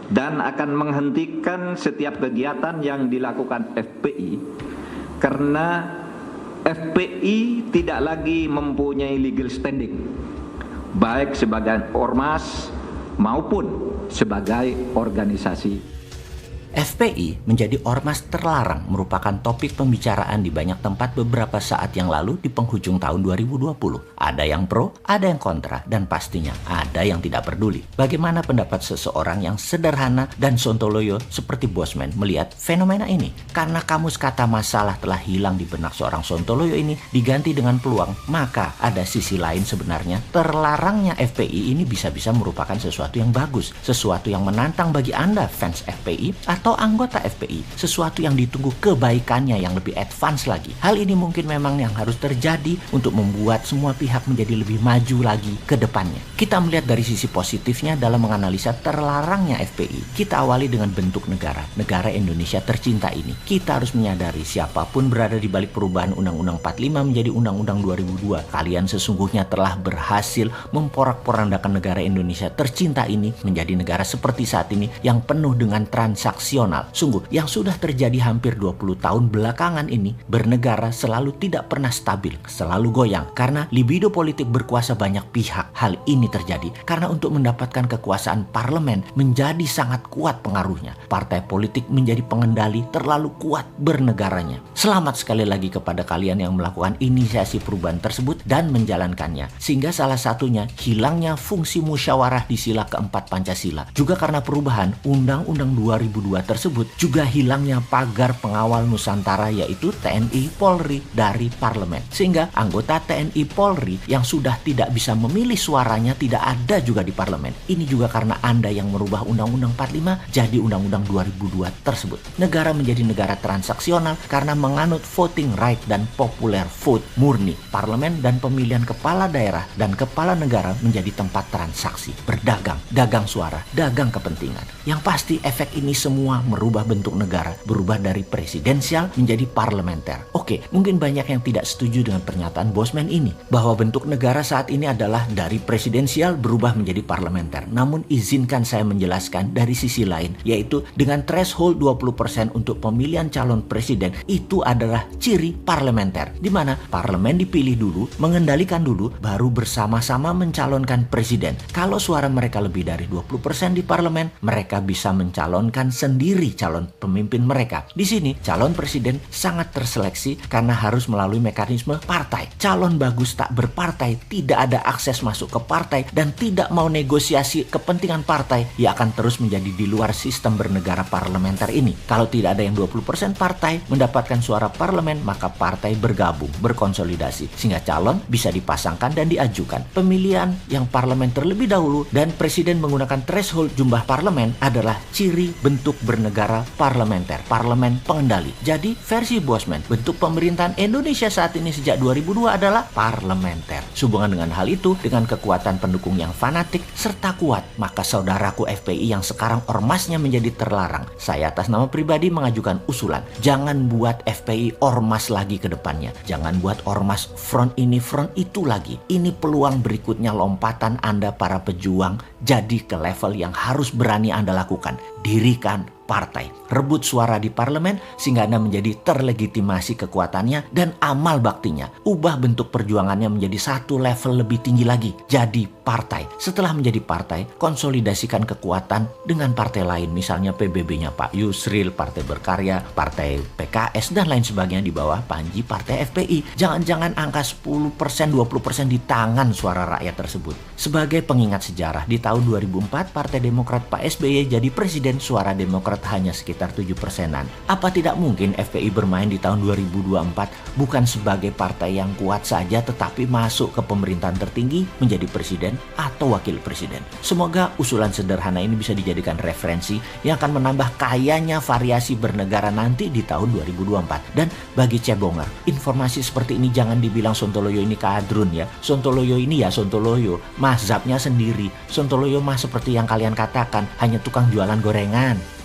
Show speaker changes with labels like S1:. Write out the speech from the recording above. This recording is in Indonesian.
S1: dan akan menghentikan setiap kegiatan yang dilakukan FPI karena FPI tidak lagi mempunyai legal standing baik sebagai ormas maupun sebagai organisasi.
S2: FPI menjadi ormas terlarang merupakan topik pembicaraan di banyak tempat beberapa saat yang lalu di penghujung tahun 2020. Ada yang pro, ada yang kontra, dan pastinya ada yang tidak peduli. Bagaimana pendapat seseorang yang sederhana dan sontoloyo seperti Bosman melihat fenomena ini? Karena kamus kata masalah telah hilang di benak seorang sontoloyo ini diganti dengan peluang, maka ada sisi lain sebenarnya terlarangnya FPI ini bisa-bisa merupakan sesuatu yang bagus, sesuatu yang menantang bagi Anda fans FPI atau anggota FPI, sesuatu yang ditunggu kebaikannya yang lebih advance lagi. Hal ini mungkin memang yang harus terjadi untuk membuat semua pihak menjadi lebih maju lagi ke depannya. Kita melihat dari sisi positifnya dalam menganalisa terlarangnya FPI. Kita awali dengan bentuk negara Indonesia tercinta ini. Kita harus menyadari siapapun berada di balik perubahan Undang-Undang 45 menjadi Undang-Undang 2002. Kalian sesungguhnya telah berhasil memporak-porandakan negara Indonesia tercinta ini menjadi negara seperti saat ini yang penuh dengan transaksional. Sungguh, yang sudah terjadi hampir 20 tahun belakangan ini, bernegara selalu tidak pernah stabil, selalu goyang. Karena libido politik berkuasa banyak pihak. Hal ini terjadi karena untuk mendapatkan kekuasaan parlemen menjadi sangat kuat pengaruhnya. Partai politik menjadi pengendali terlalu kuat bernegaranya. Selamat sekali lagi kepada kalian yang melakukan inisiasi perubahan tersebut dan menjalankannya. Sehingga salah satunya hilangnya fungsi musyawarah di sila keempat Pancasila. Juga karena perubahan Undang-Undang 2002 tersebut juga hilangnya pagar pengawal Nusantara yaitu TNI Polri dari parlemen. Sehingga anggota TNI Polri yang sudah tidak bisa memilih suaranya tidak ada juga di parlemen. Ini juga karena Anda yang merubah Undang-Undang 45 jadi Undang-Undang 2002 tersebut. Negara menjadi negara transaksional karena menganut voting right dan popular vote murni. Parlemen dan pemilihan kepala daerah dan kepala negara menjadi tempat transaksi, berdagang, dagang suara, dagang kepentingan. Yang pasti efek ini semua merubah bentuk negara, berubah dari presidensial menjadi parlementer. Oke, mungkin banyak yang tidak setuju dengan pernyataan Bosman ini, bahwa bentuk negara saat ini adalah dari presidensial berubah menjadi parlementer. Namun izinkan saya menjelaskan dari sisi lain, yaitu dengan threshold 20% untuk pemilihan calon presiden, itu adalah ciri parlementer, di mana parlemen dipilih dulu, mengendalikan dulu, baru bersama-sama mencalonkan presiden. Kalau suara mereka lebih dari 20% di parlemen, mereka bisa mencalonkan sendiri calon pemimpin mereka. Di sini calon presiden sangat terseleksi karena harus melalui mekanisme partai. Calon bagus tak berpartai, tidak ada akses masuk ke partai dan tidak mau negosiasi kepentingan partai, ia akan terus menjadi di luar sistem bernegara parlementer ini. Kalau tidak ada yang 20% partai mendapatkan suara parlemen, maka partai bergabung, berkonsolidasi sehingga calon bisa dipasangkan dan diajukan. Pemilihan yang parlemen terlebih dahulu dan presiden menggunakan threshold jumlah parlemen adalah ciri bentuk bernegara parlementer, parlemen pengendali. Jadi versi Bosman, bentuk pemerintahan Indonesia saat ini sejak 2002 adalah parlementer. Sehubungan dengan hal itu, dengan kekuatan pendukung yang fanatik serta kuat, maka saudaraku FPI yang sekarang ormasnya menjadi terlarang, saya atas nama pribadi mengajukan usulan, jangan buat FPI ormas lagi ke depannya. Jangan buat ormas front ini front itu lagi. Ini peluang berikutnya lompatan Anda para pejuang jadi ke level yang harus berani Anda lakukan. Dirikan partai, rebut suara di parlemen sehingga Anda menjadi terlegitimasi kekuatannya dan amal baktinya. Ubah bentuk perjuangannya menjadi satu level lebih tinggi lagi. Jadi partai. Setelah menjadi partai, konsolidasikan kekuatan dengan partai lain. Misalnya PBB-nya Pak Yusril, Partai Berkarya, Partai PKS, dan lain sebagainya di bawah panji Partai FPI. Jangan-jangan angka 10%, 20% di tangan suara rakyat tersebut. Sebagai pengingat sejarah, di tahun 2004 Partai Demokrat Pak SBY jadi presiden, suara Demokrat hanya sekitar 7%-an. Apa tidak mungkin FPI bermain di tahun 2024 bukan sebagai partai yang kuat saja tetapi masuk ke pemerintahan tertinggi menjadi presiden atau wakil presiden? Semoga usulan sederhana ini bisa dijadikan referensi yang akan menambah kayanya variasi bernegara nanti di tahun 2024. Dan bagi cebonger, informasi seperti ini jangan dibilang Sontoloyo ini kadrun ya. Sontoloyo ini ya Sontoloyo, mazhabnya sendiri. Sontoloyo mah seperti yang kalian katakan, hanya tukang jualan gorengan.